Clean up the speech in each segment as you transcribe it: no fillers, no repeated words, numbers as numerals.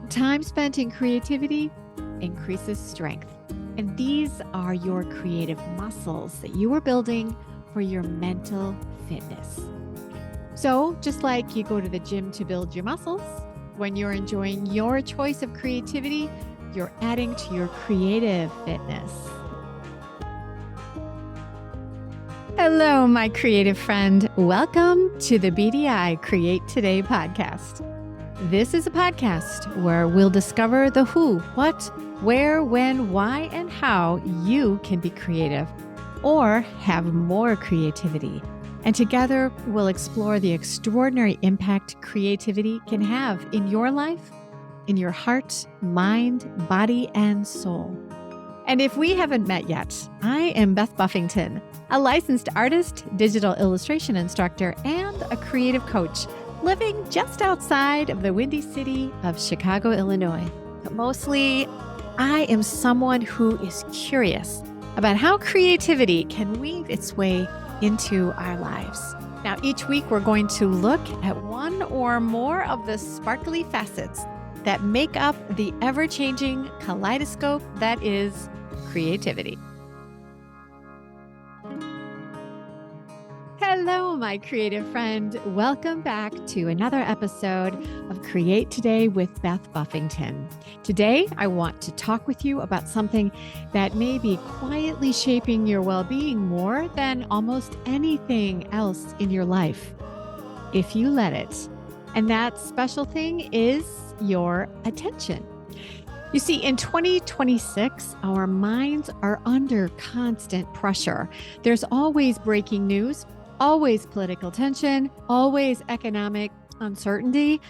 Time spent in creativity increases strength. And these are your creative muscles that you are building for your mental fitness. So just like you go to the gym to build your muscles, when you're enjoying your choice of creativity, you're adding to your creative fitness. Hello, my creative friend. Welcome to the BDI Create Today podcast. This is a podcast where we'll discover the who, what, where, when, why, and how you can be creative or have more creativity. And together, we'll explore the extraordinary impact creativity can have in your life, in your heart, mind, body, and soul. And if we haven't met yet, I am Beth Buffington, a licensed artist, digital illustration instructor, and a creative coach living just outside of the windy city of Chicago, Illinois. But mostly, I am someone who is curious about how creativity can weave its way into our lives. Now, each week, we're going to look at one or more of the sparkly facets that make up the ever-changing kaleidoscope that is creativity. Hello, my creative friend. Welcome back to another episode of Create Today with Beth Buffington. Today, I want to talk with you about something that may be quietly shaping your well-being more than almost anything else in your life, if you let it. And that special thing is your attention. You see, in 2026, our minds are under constant pressure. There's always breaking news, always political tension, always economic uncertainty,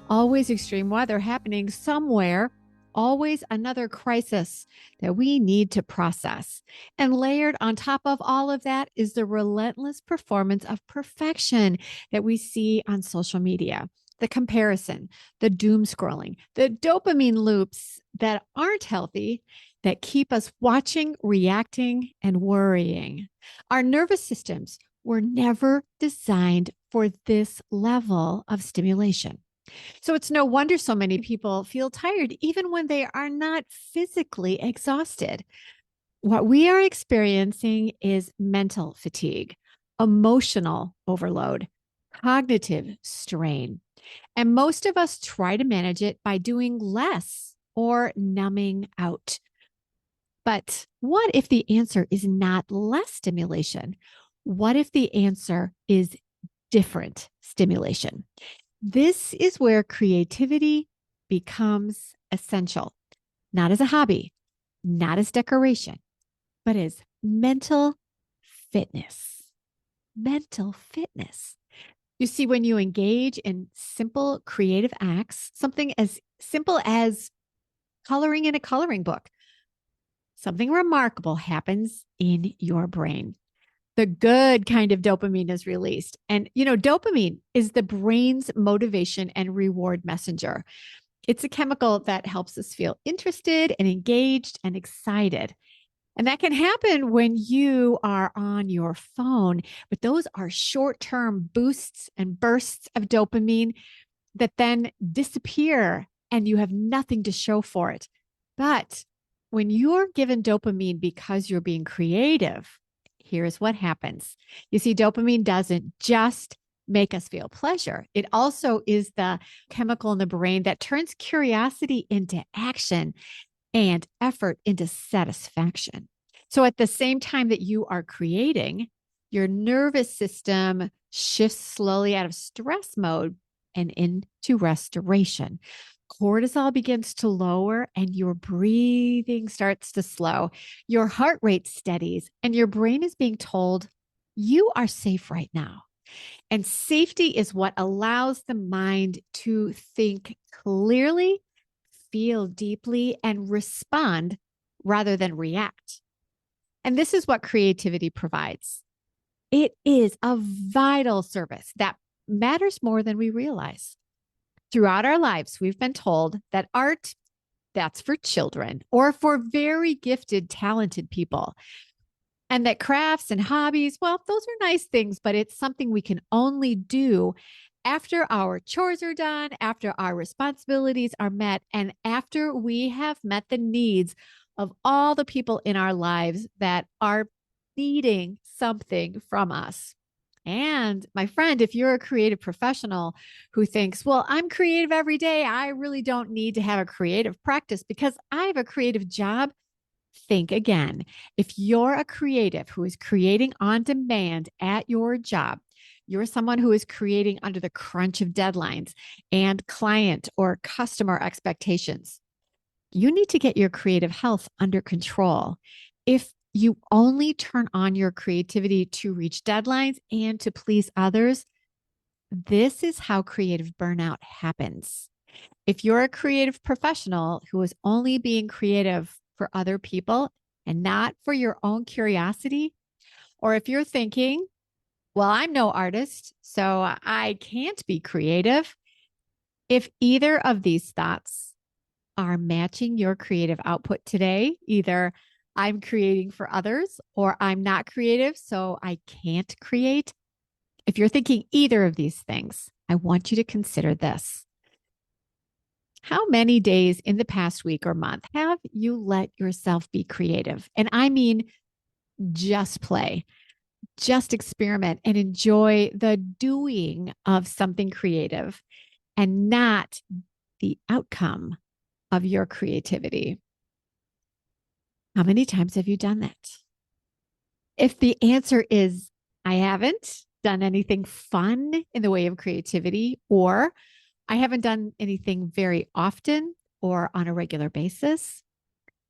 always extreme weather happening somewhere, always another crisis that we need to process. And layered on top of all of that is the relentless performance of perfection that we see on social media. The comparison, the doom scrolling, the dopamine loops that aren't healthy, that keep us watching, reacting, and worrying. Our nervous systems were never designed for this level of stimulation. So it's no wonder so many people feel tired, even when they are not physically exhausted. What we are experiencing is mental fatigue, emotional overload, cognitive strain. And most of us try to manage it by doing less or numbing out. But what if the answer is not less stimulation? What if the answer is different stimulation? This is where creativity becomes essential, not as a hobby, not as decoration, but as mental fitness. Mental fitness. You see, when you engage in simple creative acts, something as simple as coloring in a coloring book, something remarkable happens in your brain. The good kind of dopamine is released. And, dopamine is the brain's motivation and reward messenger. It's a chemical that helps us feel interested and engaged and excited. And that can happen when you are on your phone, but those are short-term boosts and bursts of dopamine that then disappear and you have nothing to show for it. But when you're given dopamine because you're being creative, here's what happens. You see, dopamine doesn't just make us feel pleasure. It also is the chemical in the brain that turns curiosity into action and effort into satisfaction. So at the same time that you are creating, your nervous system shifts slowly out of stress mode and into restoration. Cortisol begins to lower and your breathing starts to slow. Your heart rate steadies and your brain is being told, you are safe right now. And safety is what allows the mind to think clearly, feel deeply, and respond rather than react. And this is what creativity provides. It is a vital service that matters more than we realize. Throughout our lives, we've been told that art, that's for children or for very gifted, talented people. And that crafts and hobbies, well, those are nice things, but it's something we can only do after our chores are done, after our responsibilities are met, and after we have met the needs of all the people in our lives that are needing something from us. And my friend, if you're a creative professional who thinks, well, I'm creative every day, I really don't need to have a creative practice because I have a creative job. Think again. If you're a creative who is creating on demand at your job, you're someone who is creating under the crunch of deadlines and client or customer expectations. You need to get your creative health under control. If you only turn on your creativity to reach deadlines and to please others, this is how creative burnout happens. If you're a creative professional who is only being creative for other people and not for your own curiosity, or if you're thinking, well, I'm no artist, so I can't be creative. If either of these thoughts are matching your creative output today, either I'm creating for others or I'm not creative, so I can't create. If you're thinking either of these things, I want you to consider this. How many days in the past week or month have you let yourself be creative? And I mean, just play, just experiment and enjoy the doing of something creative and not the outcome of your creativity. How many times have you done that? If the answer is, I haven't done anything fun in the way of creativity, or I haven't done anything very often or on a regular basis,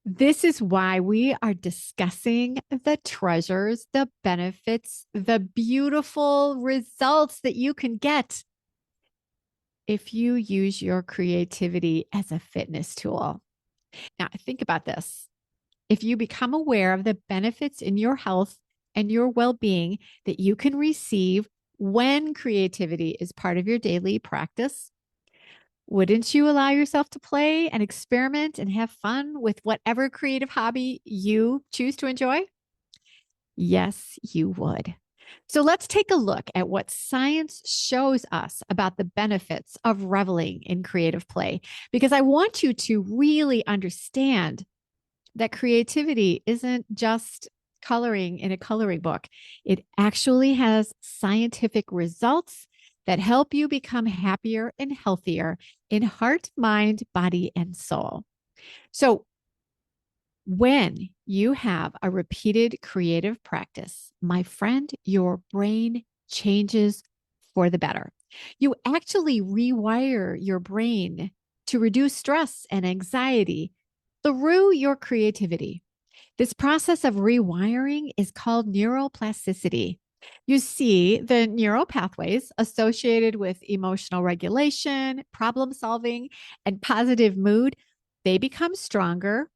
this is why we are discussing the treasures, the benefits, the beautiful results that you can get if you use your creativity as a fitness tool. Now, think about this. If you become aware of the benefits in your health and your well being that you can receive when creativity is part of your daily practice, wouldn't you allow yourself to play and experiment and have fun with whatever creative hobby you choose to enjoy? Yes, you would. So let's take a look at what science shows us about the benefits of reveling in creative play, because I want you to really understand that creativity isn't just coloring in a coloring book. It actually has scientific results that help you become happier and healthier in heart, mind, body, and soul. So, when you have a repeated creative practice, my friend, your brain changes for the better. You actually rewire your brain to reduce stress and anxiety through your creativity. This process of rewiring is called neuroplasticity. You see, the neural pathways associated with emotional regulation, problem solving, and positive mood, they become stronger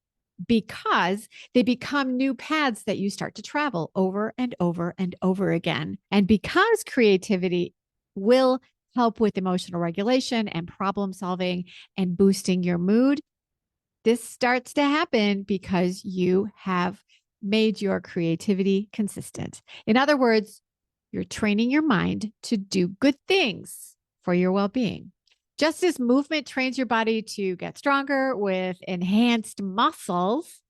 because they become new paths that you start to travel over and over and over again. And because creativity will help with emotional regulation and problem solving and boosting your mood, this starts to happen because you have made your creativity consistent. In other words, you're training your mind to do good things for your well being. Just as movement trains your body to get stronger with enhanced muscles,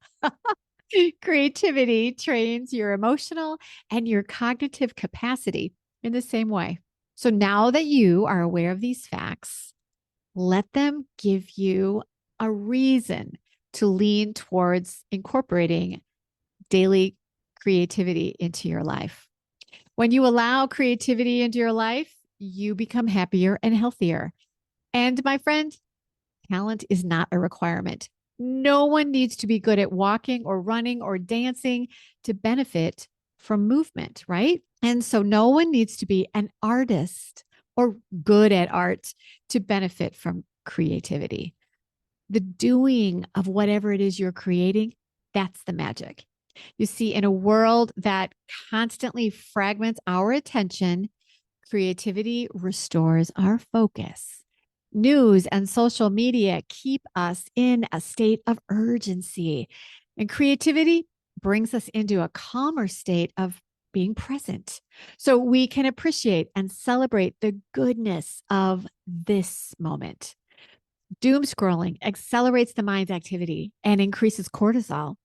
creativity trains your emotional and your cognitive capacity in the same way. So now that you are aware of these facts, let them give you a reason to lean towards incorporating daily creativity into your life. When you allow creativity into your life, you become happier and healthier. And my friend, talent is not a requirement. No one needs to be good at walking or running or dancing to benefit from movement, right? And so no one needs to be an artist or good at art to benefit from creativity. The doing of whatever it is you're creating, that's the magic. You see, in a world that constantly fragments our attention, creativity restores our focus. News and social media keep us in a state of urgency, and creativity brings us into a calmer state of being present so we can appreciate and celebrate the goodness of this moment. Doom scrolling accelerates the mind's activity and increases cortisol.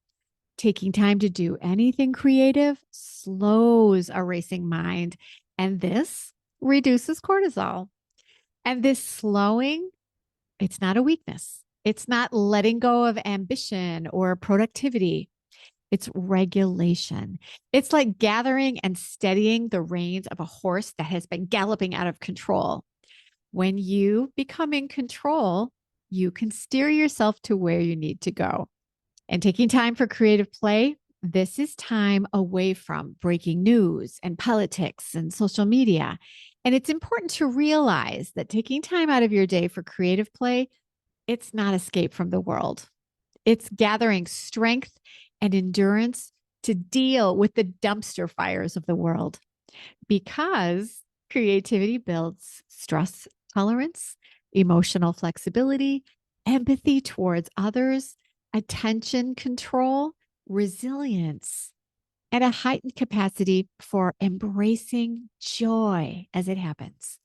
Taking time to do anything creative slows a racing mind, and this reduces cortisol. And this slowing, it's not a weakness. It's not letting go of ambition or productivity. It's regulation. It's like gathering and steadying the reins of a horse that has been galloping out of control. When you become in control, you can steer yourself to where you need to go. And taking time for creative play, this is time away from breaking news and politics and social media. And it's important to realize that taking time out of your day for creative play, it's not escape from the world. It's gathering strength and endurance to deal with the dumpster fires of the world, because creativity builds stress tolerance, emotional flexibility, empathy towards others, attention control, resilience, and a heightened capacity for embracing joy as it happens.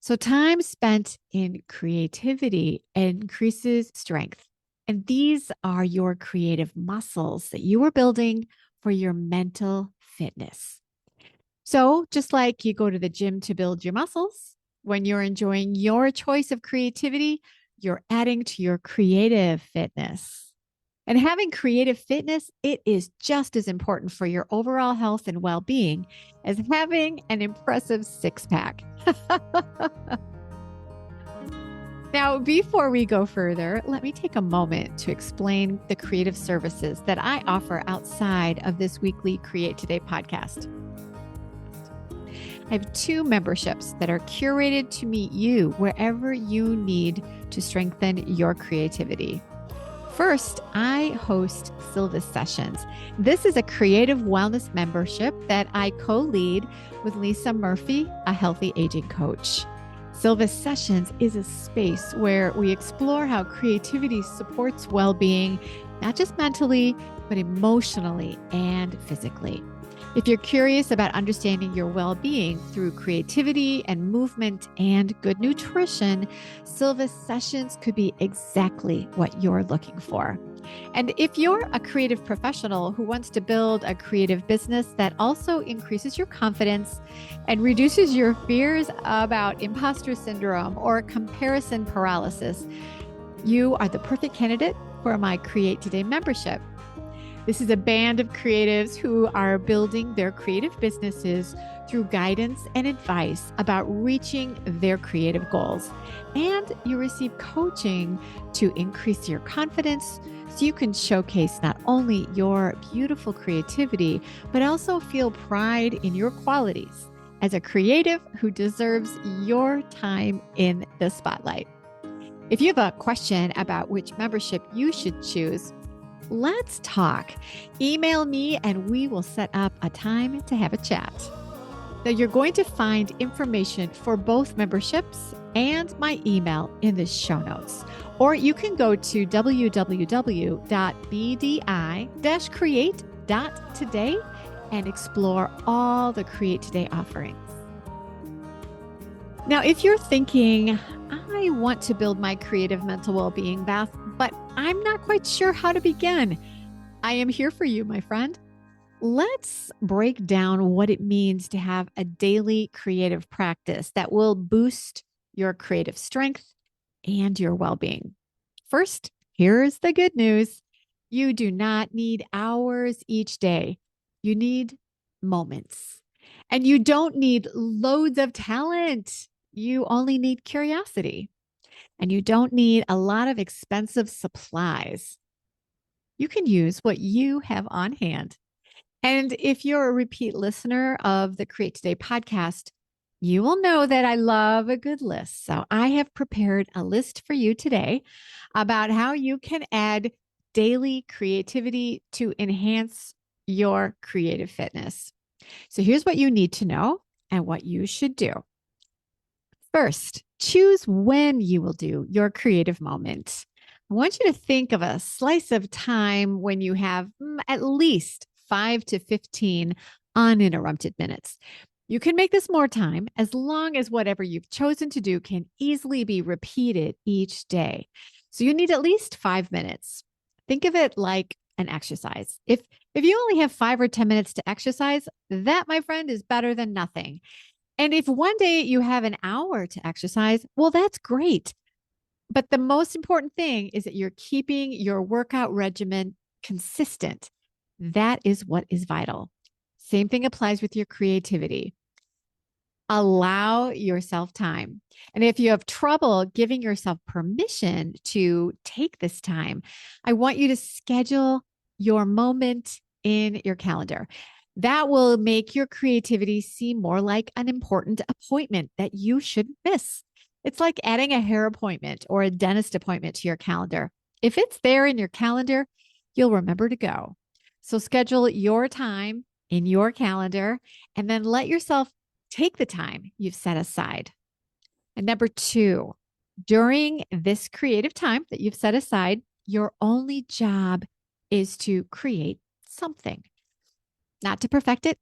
So, time spent in creativity increases strength. And these are your creative muscles that you are building for your mental fitness. So, just like you go to the gym to build your muscles, when you're enjoying your choice of creativity, you're adding to your creative fitness. And having creative fitness, it is just as important for your overall health and well-being as having an impressive six-pack. Now, before we go further, let me take a moment to explain the creative services that I offer outside of this weekly Create Today podcast. I have 2 memberships that are curated to meet you wherever you need to strengthen your creativity. First, I host Silva's Sessions. This is a creative wellness membership that I co-lead with Lisa Murphy, a healthy aging coach. Silva's Sessions is a space where we explore how creativity supports well-being, not just mentally, but emotionally and physically. If you're curious about understanding your well-being through creativity and movement and good nutrition, Silva's Sessions could be exactly what you're looking for. And if you're a creative professional who wants to build a creative business that also increases your confidence and reduces your fears about imposter syndrome or comparison paralysis, you are the perfect candidate for my Create Today membership. This is a band of creatives who are building their creative businesses through guidance and advice about reaching their creative goals. And you receive coaching to increase your confidence so you can showcase not only your beautiful creativity, but also feel pride in your qualities as a creative who deserves your time in the spotlight. If you have a question about which membership you should choose, let's talk. Email me and we will set up a time to have a chat. Now, you're going to find information for both memberships and my email in the show notes. Or you can go to www.bdi-create.today and explore all the Create Today offerings. Now, if you're thinking, I want to build my creative mental well-being, Beth, but I'm not quite sure how to begin, I am here for you, my friend. Let's break down what it means to have a daily creative practice that will boost your creative strength and your well-being. First, here's the good news. You do not need hours each day. You need moments. And you don't need loads of talent. You only need curiosity. And you don't need a lot of expensive supplies. You can use what you have on hand. And if you're a repeat listener of the Create Today podcast, you will know that I love a good list. So I have prepared a list for you today about how you can add daily creativity to enhance your creative fitness. So here's what you need to know and what you should do. First, choose when you will do your creative moment. I want you to think of a slice of time when you have at least 5 to 15 uninterrupted minutes. You can make this more time as long as whatever you've chosen to do can easily be repeated each day. So you need at least 5 minutes. Think of it like an exercise. If you only have 5 or 10 minutes to exercise, that, my friend, is better than nothing. And if one day you have an hour to exercise, well, that's great. But the most important thing is that you're keeping your workout regimen consistent. That is what is vital. Same thing applies with your creativity. Allow yourself time. And if you have trouble giving yourself permission to take this time, I want you to schedule your moment in your calendar. That will make your creativity seem more like an important appointment that you shouldn't miss. It's like adding a hair appointment or a dentist appointment to your calendar. If it's there in your calendar, you'll remember to go. So schedule your time in your calendar and then let yourself take the time you've set aside. And number two, during this creative time that you've set aside, your only job is to create something, not to perfect it,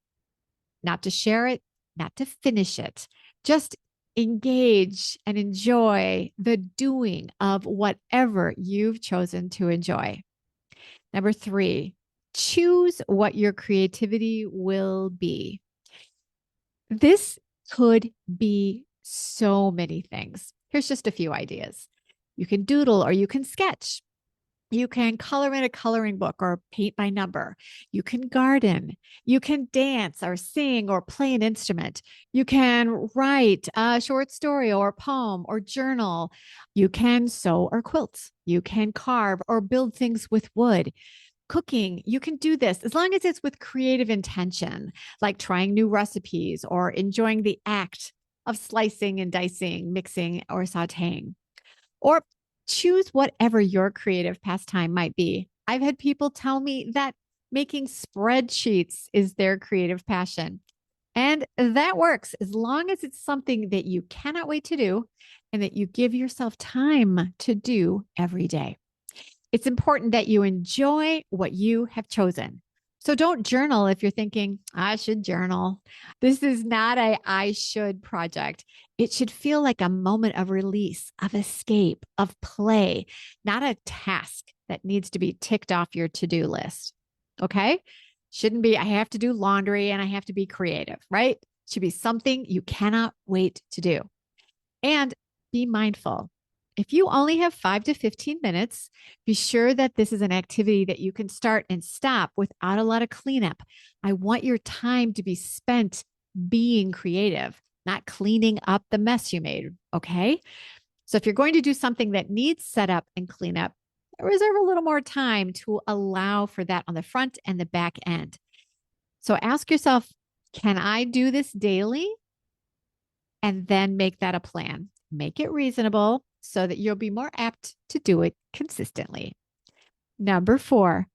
not to share it, not to finish it. Just engage and enjoy the doing of whatever you've chosen to enjoy. Number three, choose what your creativity will be. This could be so many things. Here's just a few ideas. You can doodle or you can sketch. You can color in a coloring book or paint by number. You can garden. You can dance or sing or play an instrument. You can write a short story or poem or journal. You can sew or quilt. You can carve or build things with wood. Cooking, you can do this as long as it's with creative intention, like trying new recipes or enjoying the act of slicing and dicing, mixing or sauteing. Or choose whatever your creative pastime might be. I've had people tell me that making spreadsheets is their creative passion. And that works as long as it's something that you cannot wait to do and that you give yourself time to do every day. It's important that you enjoy what you have chosen. So don't journal if you're thinking, I should journal. This is not a I should project. It should feel like a moment of release, of escape, of play, not a task that needs to be ticked off your to-do list. Okay? Shouldn't be, I have to do laundry and I have to be creative, right? Should be something you cannot wait to do. And be mindful. If you only have 5 to 15 minutes, be sure that this is an activity that you can start and stop without a lot of cleanup. I want your time to be spent being creative, not cleaning up the mess you made. Okay. So if you're going to do something that needs setup and cleanup, reserve a little more time to allow for that on the front and the back end. So ask yourself, can I do this daily? And then make that a plan. Make it reasonable so that you'll be more apt to do it consistently. Number 4,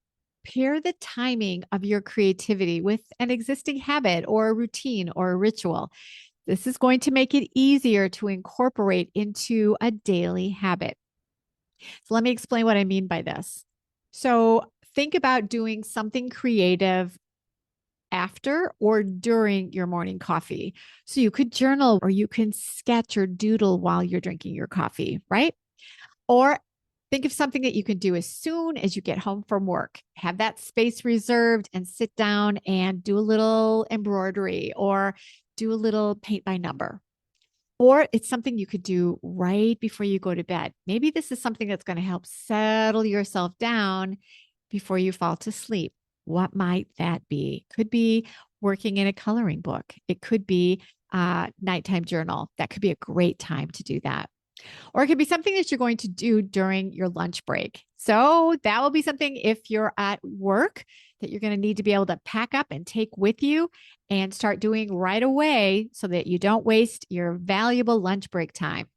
pair the timing of your creativity with an existing habit or a routine or a ritual. This is going to make it easier to incorporate into a daily habit. So let me explain what I mean by this. So think about doing something creative after or during your morning coffee. So you could journal or you can sketch or doodle while you're drinking your coffee, right? Or think of something that you can do as soon as you get home from work. Have that space reserved and sit down and do a little embroidery or do a little paint by number. Or it's something you could do right before you go to bed. Maybe this is something that's going to help settle yourself down before you fall to sleep. What might that be? Could be working in a coloring book. It could be a nighttime journal. That could be a great time to do that. Or it could be something that you're going to do during your lunch break. So that will be something if you're at work that you're going to need to be able to pack up and take with you and start doing right away so that you don't waste your valuable lunch break time.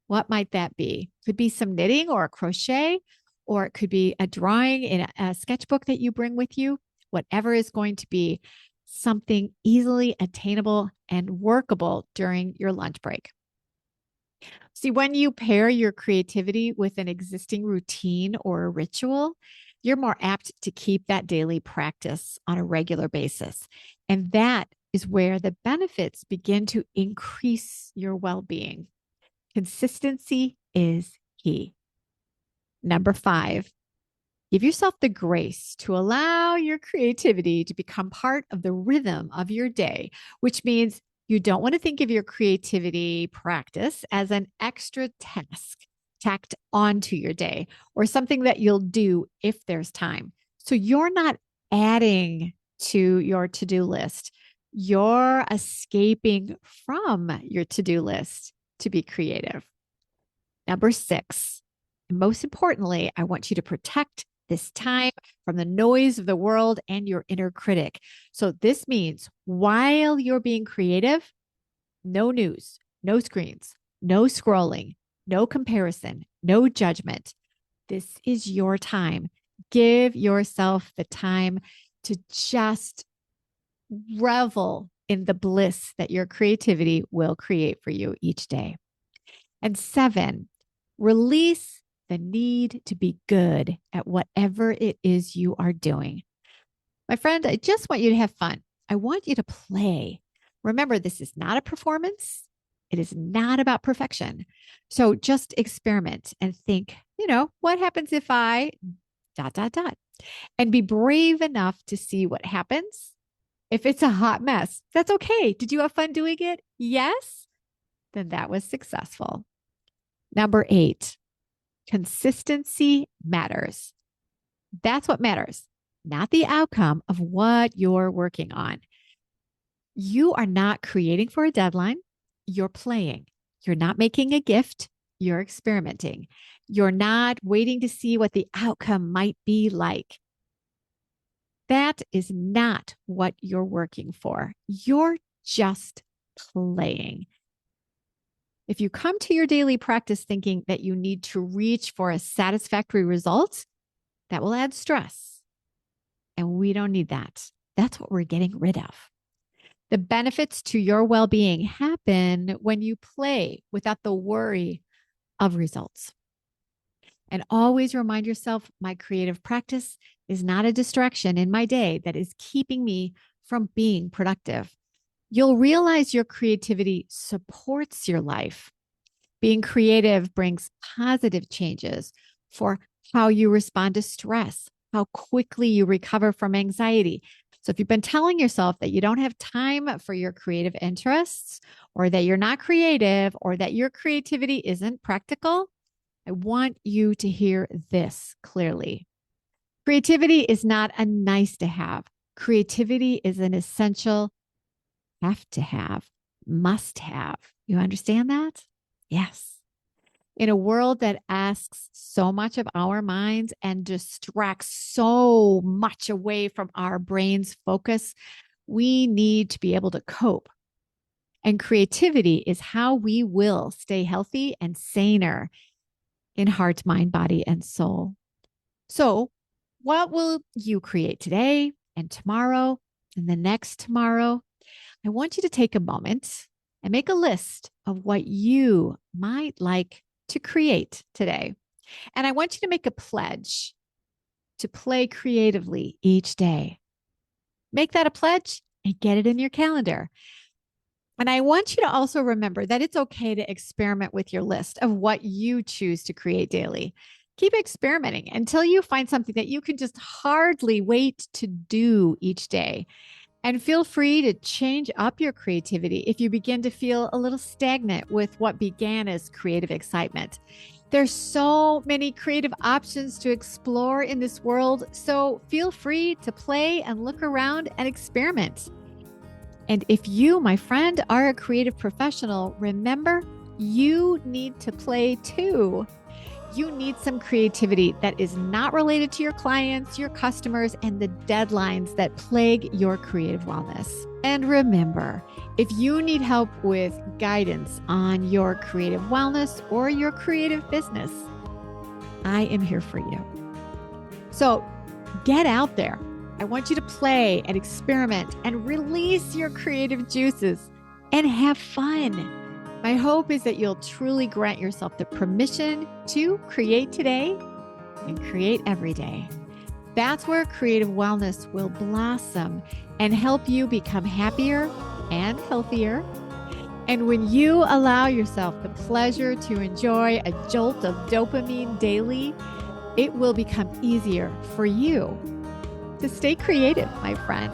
What might that be? Could be some knitting or a crochet, or it could be a drawing in a sketchbook that you bring with you. Whatever is going to be something easily attainable and workable during your lunch break. See, when you pair your creativity with an existing routine or a ritual, you're more apt to keep that daily practice on a regular basis. And that is where the benefits begin to increase your well-being. Consistency is key. Number 5, give yourself the grace to allow your creativity to become part of the rhythm of your day, which means you don't want to think of your creativity practice as an extra task tacked onto your day or something that you'll do if there's time. So you're not adding to your to-do list. You're escaping from your to-do list to be creative. Number 6, and most importantly, I want you to protect this time from the noise of the world and your inner critic. So this means while you're being creative, no news, no screens, no scrolling, no comparison, no judgment. This is your time. Give yourself the time to just revel in the bliss that your creativity will create for you each day. And 7, release the need to be good at whatever it is you are doing. My friend, I just want you to have fun. I want you to play. Remember, this is not a performance. It is not about perfection. So just experiment and think, what happens if I ... and be brave enough to see what happens. If it's a hot mess, that's okay. Did you have fun doing it? Yes? Then that was successful. Number 8, consistency matters. That's what matters, not the outcome of what you're working on. You are not creating for a deadline. You're playing. You're not making a gift. You're experimenting. You're not waiting to see what the outcome might be like. That is not what you're working for. You're just playing. If you come to your daily practice thinking that you need to reach for a satisfactory result, that will add stress. And we don't need that. That's what we're getting rid of. The benefits to your well-being happen when you play without the worry of results. And always remind yourself, my creative practice is not a distraction in my day that is keeping me from being productive. You'll realize your creativity supports your life. Being creative brings positive changes for how you respond to stress, how quickly you recover from anxiety. So if you've been telling yourself that you don't have time for your creative interests, or that you're not creative, or that your creativity isn't practical, I want you to hear this clearly. Creativity is not a nice to have. Creativity is an essential have to have, must have. You understand that? Yes. In a world that asks so much of our minds and distracts so much away from our brain's focus, we need to be able to cope. And creativity is how we will stay healthy and saner in heart, mind, body, and soul. So, what will you create today and tomorrow and the next tomorrow? I want you to take a moment and make a list of what you might like to create today. And I want you to make a pledge to play creatively each day. Make that a pledge and get it in your calendar. And I want you to also remember that it's okay to experiment with your list of what you choose to create daily. Keep experimenting until you find something that you can just hardly wait to do each day. And feel free to change up your creativity if you begin to feel a little stagnant with what began as creative excitement. There's so many creative options to explore in this world, so feel free to play and look around and experiment. And if you, my friend, are a creative professional, remember, you need to play too. You need some creativity that is not related to your clients, your customers, and the deadlines that plague your creative wellness. And remember, if you need help with guidance on your creative wellness or your creative business, I am here for you. So get out there. I want you to play and experiment and release your creative juices and have fun. My hope is that you'll truly grant yourself the permission to create today and create every day. That's where creative wellness will blossom and help you become happier and healthier. And when you allow yourself the pleasure to enjoy a jolt of dopamine daily, it will become easier for you to stay creative, my friend.